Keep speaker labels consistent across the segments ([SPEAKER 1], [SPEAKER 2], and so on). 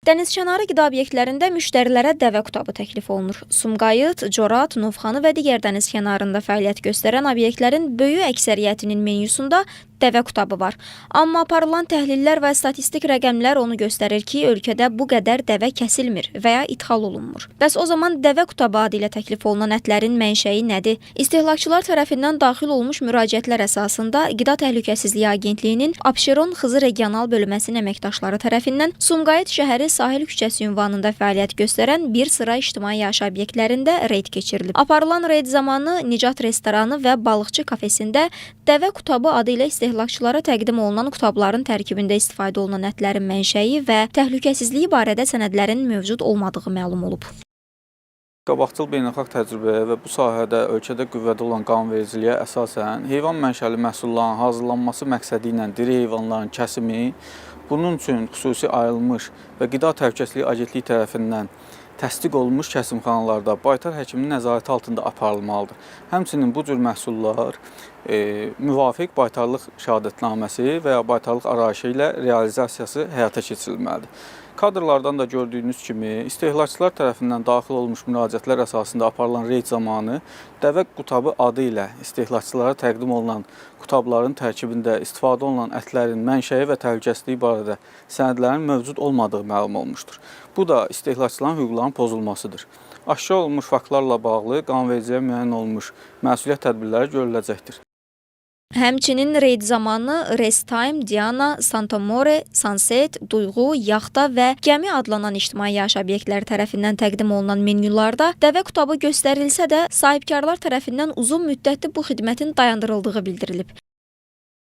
[SPEAKER 1] Dənizkənarı qida obyektlərində müştərilərə dəvə qutabı təklif olunur. Sumqayıt, Corat, Novxanı və digər dəniz kənarında fəaliyyət göstərən obyektlərin böyük əksəriyyətinin menyusunda dəvə qutabı var. Amma aparılan təhlillər və statistik rəqəmlər onu göstərir ki, ölkədə bu qədər dəvə kəsilmir və ya ithal olunmur. Bəs o zaman dəvə qutabı adı ilə təklif olunan ətlərin mənşəyi nədir? İstehlakçılar tərəfindən daxil olmuş müraciətlər əsasında Qida Təhlükəsizliyi Agentliyinin Abşeron Xızı Regional Bölməsinin əməkdaşları tərəfindən Sumqayıt şəhəri Sahil küçəsi ünvanında fəaliyyət göstərən bir sıra ictimai yaşayış obyektlərində reyd keçirilib. Aparılan reyd zamanı Nicat restoranı və balıqçı kafesində dəvə qutabı adı ilə istehlakçılara təqdim olunan qutabların tərkibində istifadə olunan ətlərin mənşəyi və təhlükəsizliyi barədə sənədlərin mövcud olmadığı məlum olub.
[SPEAKER 2] Qabaqcıl beynəlxalq təcrübəyə və bu sahədə ölkədə qüvvədə olan qanunvericiliyə əsasən heyvan mənşəli məhsulların hazırlanması məqsədi ilə diri heyvanların kəsimi, bunun üçün xüsusi ayrılmış və Qida Təhlükəsizliyi Agentliyi tərəfindən təsdiq olunmuş kəsimxanalarda baytar həkiminin nəzarəti altında aparılmalıdır. Həmçinin bu cür məhsullar müvafiq baytarlıq şəhadətnaməsi və ya baytarlıq arayışı ilə realizasiyası həyata keçirilməlidir. Kadrlardan da gördüyünüz kimi istehlakçılar tərəfindən daxil olmuş müraciətlər əsasında aparılan reyd zamanı dəvə qutabı adı ilə istehlakçılara təqdim olunan qutabların tərkibində istifadə olunan ətlərin mənşəyi və təhlükəsizliyi barədə sənədlərin mövcud olmadığı məlum olmuşdur. Bu da istehlakçıların hüquqlarının pozulmasıdır. Aşkar olunmuş faktlarla bağlı qanunvericiliyə müəyyən olunmuş məsuliyyət tədbirləri görüləcəkdir.
[SPEAKER 1] Həmçinin reyd zamanı Restime, Diana, Santomore, Sunset, Duyğu, Yaxta və Gəmi adlanan ictimai yaşayış obyektləri tərəfindən təqdim olunan menyularda dəvə qutabı göstərilsə də sahibkarlar tərəfindən uzun müddətli bu xidmətin dayandırıldığı bildirilib.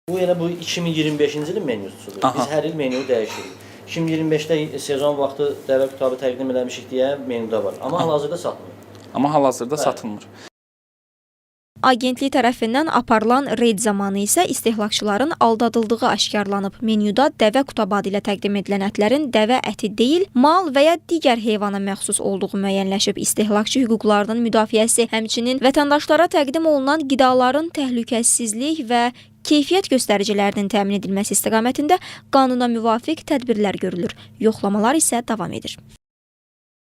[SPEAKER 3] Bu 2025-ci ilin menyusudur. Biz hər il menyu dəyişirik. 2025-də sezon vaxtı dəvə qutabı təqdim eləmişik deyə menyuda var. Amma hal-hazırda satılmır.
[SPEAKER 1] Agentlik tərəfindən aparılan reyd zamanı isə istehlakçıların aldadıldığı aşkarlanıb. Menyuda dəvə qutabı adı ilə təqdim edilən ətlərin dəvə əti deyil, mal və ya digər heyvana məxsus olduğu müəyyənləşib. İstehlakçı hüquqlarının müdafiəsi, həmçinin vətəndaşlara təqdim olunan qidaların təhlükəsizlik və keyfiyyət göstəricilərinin təmin edilməsi istiqamətində qanuna müvafiq tədbirlər görülür. Yoxlamalar isə davam edir.